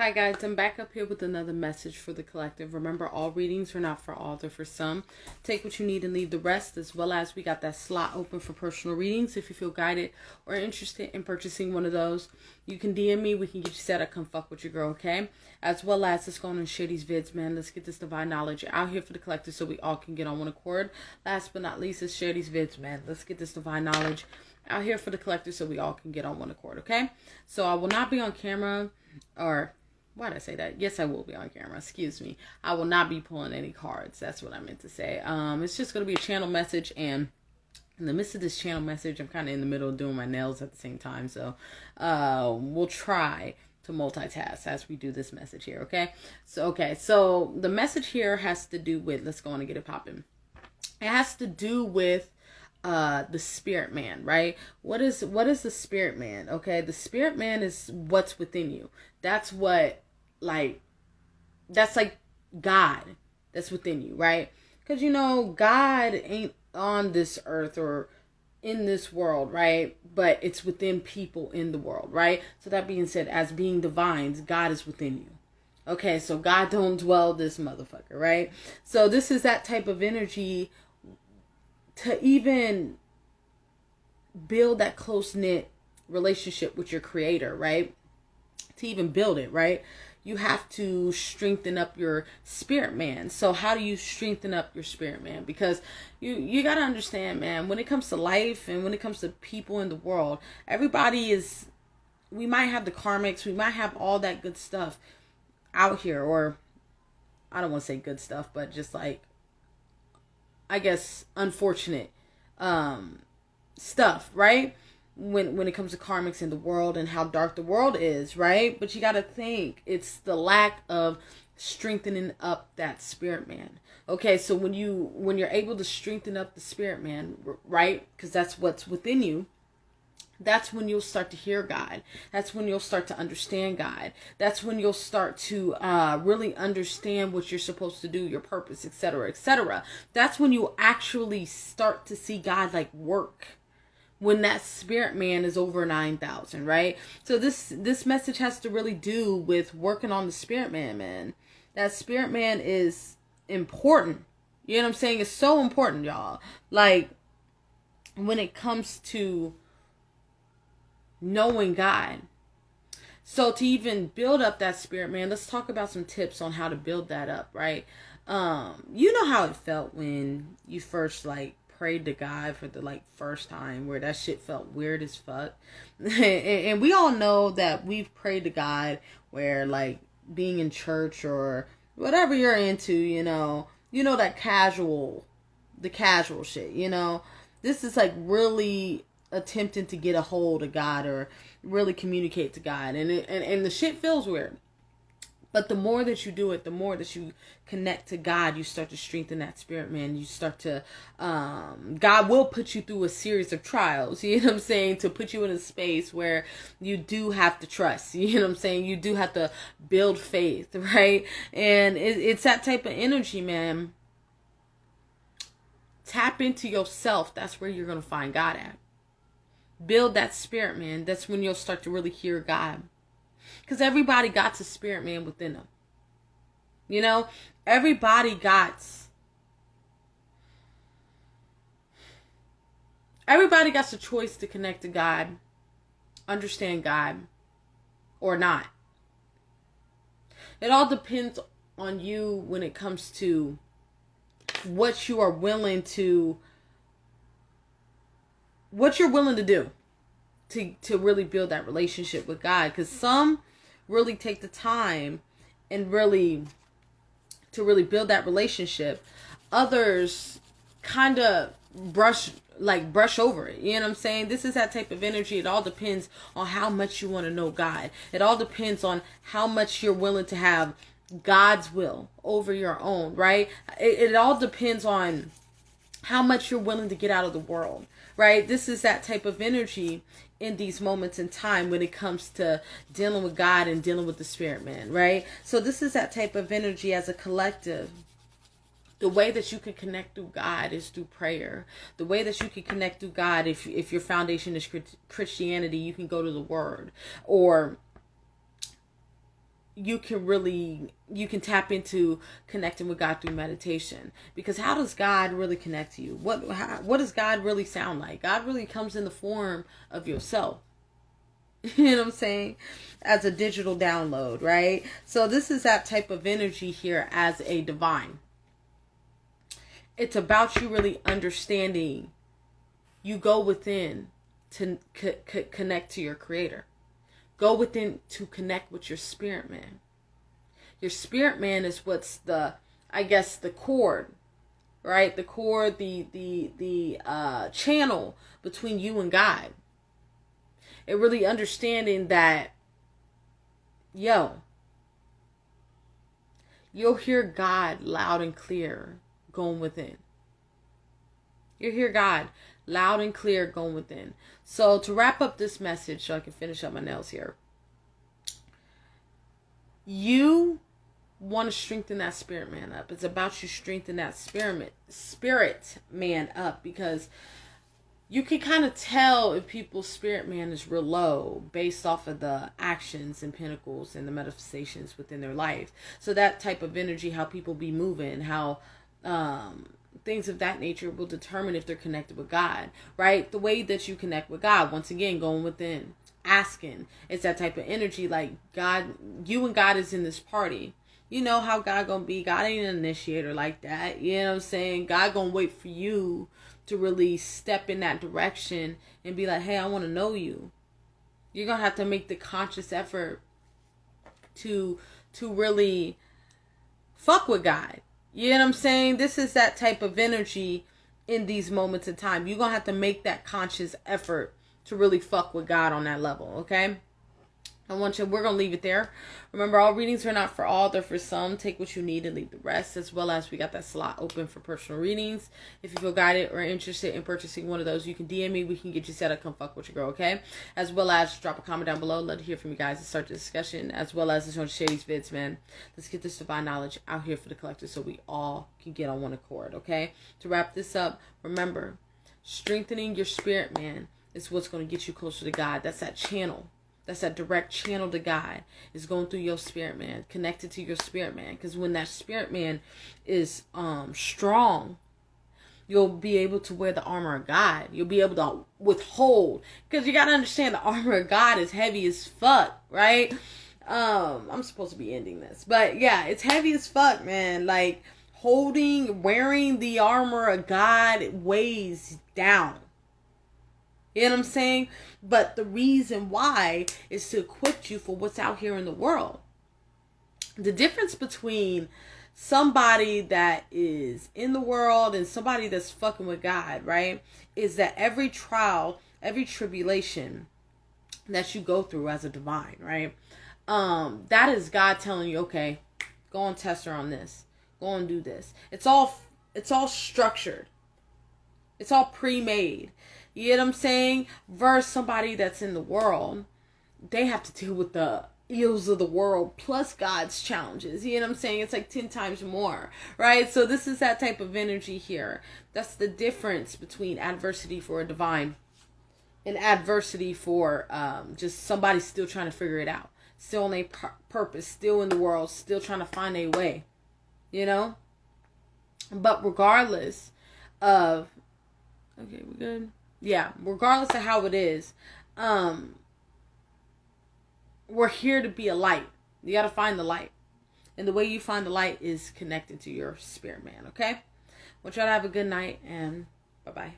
Hi guys, I'm back up here with another message for the collective. Remember, all readings are not for all, they're for some. Take what you need and leave the rest, as well as we got that slot open for personal readings. If you feel guided or interested in purchasing one of those, you can DM me. We can get you set up. Come fuck with your girl, okay? As well as, let's go on and share these vids, man. Let's get this divine knowledge out here for the collective so we all can get on one accord. Last but not least, let's share these vids, man. Let's get this divine knowledge out here for the collective so we all can get on one accord, okay? So I will not be on camera, or why did I say that? Yes, I will be on camera. Excuse me. I will not be pulling any cards. That's what I meant to say. It's just going to be a channel message. And in the midst of this channel message, I'm kind of in the middle of doing my nails at the same time. So we'll try to multitask as we do this message here. Okay. So the message here has to do with, let's go on and get it popping. It has to do with the spirit man, right? What is the spirit man? Okay, the spirit man is what's within you. That's what, that's like God that's within you, right? Because God ain't on this earth or in this world, right? But it's within people in the world, right? So that being said, as being divines, God is within you. Okay, so God don't dwell this motherfucker, right? So this is that type of energy to even build that close-knit relationship with your creator, right? To even build it, right? You have to strengthen up your spirit man. So how do you strengthen up your spirit man? Because you got to understand, man, when it comes to life and when it comes to people in the world, we might have the karmics, we might have all that good stuff out here, or I don't want to say good stuff, but just like, I guess, unfortunate stuff, right? When it comes to karmics in the world and how dark the world is, right? But you got to think it's the lack of strengthening up that spirit man. Okay, so when you're able to strengthen up the spirit man, right? Because that's what's within you. That's when you'll start to hear God. That's when you'll start to understand God. That's when you'll start to really understand what you're supposed to do, your purpose, etc., etc. That's when you actually start to see God work. When that spirit man is over 9,000, right? So this message has to really do with working on the spirit man, man. That spirit man is important. You know what I'm saying? It's so important, y'all. When it comes to knowing God. So to even build up that spirit man, let's talk about some tips on how to build that up, right? You know how it felt when you first prayed to God for the first time, where that shit felt weird as fuck. and we all know that we've prayed to God where being in church or whatever you're into, that the casual shit, this is really attempting to get a hold of God or really communicate to God, and the shit feels weird. But the more that you do it, the more that you connect to God, you start to strengthen that spirit, man. You start to, God will put you through a series of trials, you know what I'm saying, to put you in a space where you do have to trust, you know what I'm saying? You do have to build faith, right? And it's that type of energy, man. Tap into yourself. That's where you're going to find God at. Build that spirit, man. That's when you'll start to really hear God. Because everybody got a spirit man within them. Everybody got the choice to connect to God, understand God, or not. It all depends on you when it comes to what you're willing to do to really build that relationship with God. Because some really take the time and really build that relationship. Others kind of brush over it. You know what I'm saying? This is that type of energy. It all depends on how much you want to know God. It all depends on how much you're willing to have God's will over your own, right? It all depends on how much you're willing to get out of the world, right? This is that type of energy in these moments in time when it comes to dealing with God and dealing with the spirit man, right? So this is that type of energy as a collective. The way that you can connect through God is through prayer. The way that you can connect through God, if your foundation is Christianity, you can go to the Word. Or you can tap into connecting with God through meditation. Because how does God really connect to you? What does God really sound like? God really comes in the form of yourself. You know what I'm saying? As a digital download, right? So this is that type of energy here as a divine. It's about you really understanding. You go within to connect to your creator. Go within to connect with your spirit man. Your spirit man is what's the cord, right? The cord, the channel between you and God. It really understanding that, you'll hear God loud and clear going within. You'll hear God loud and clear going within. So to wrap up this message, so I can finish up my nails here. You want to strengthen that spirit man up. It's about you strengthen that spirit man up, because you can kind of tell if people's spirit man is real low based off of the actions and pinnacles and the manifestations within their life. So that type of energy, how people be moving, how things of that nature will determine if they're connected with God, right? The way that you connect with God, once again, going within, asking. It's that type of energy, like God, you and God is in this party. You know how God gonna be. God ain't an initiator like that. You know what I'm saying? God gonna wait for you to really step in that direction and be like, hey, I want to know you. You're gonna have to make the conscious effort to really fuck with God. You know what I'm saying? This is that type of energy in these moments in time. You're gonna have to make that conscious effort to really fuck with God on that level, okay? We're going to leave it there. Remember, all readings are not for all. They're for some. Take what you need and leave the rest, as well as we got that slot open for personal readings. If you feel guided or interested in purchasing one of those, you can DM me. We can get you set up. Come fuck with your girl, okay? As well as drop a comment down below. Love to hear from you guys and start the discussion, as well as just want to share these vids, man. Let's get this divine knowledge out here for the collective so we all can get on one accord, okay? To wrap this up, remember, strengthening your spirit, man, is what's going to get you closer to God. That's that channel. That's that direct channel to God, is going through your spirit man, connected to your spirit man. Because when that spirit man is strong, you'll be able to wear the armor of God. You'll be able to withhold. Because you got to understand, the armor of God is heavy as fuck, right? I'm supposed to be ending this. But yeah, it's heavy as fuck, man. Like, wearing the armor of God weighs down. You know what I'm saying? But the reason why is to equip you for what's out here in the world. The difference between somebody that is in the world and somebody that's fucking with God, right, is that every trial, every tribulation that you go through as a divine, right, that is God telling you, okay, go and test her on this. Go and do this. It's all structured. It's all pre-made. You know what I'm saying? Versus somebody that's in the world, they have to deal with the ills of the world plus God's challenges. You know what I'm saying? It's like 10 times more, right? So this is that type of energy here. That's the difference between adversity for a divine and adversity for just somebody still trying to figure it out. Still on a purpose, still in the world, still trying to find a way, you know? But regardless of, okay, we good? Yeah, regardless of how it is, we're here to be a light. You got to find the light. And the way you find the light is connected to your spirit man, okay? I want y'all to have a good night, and bye-bye.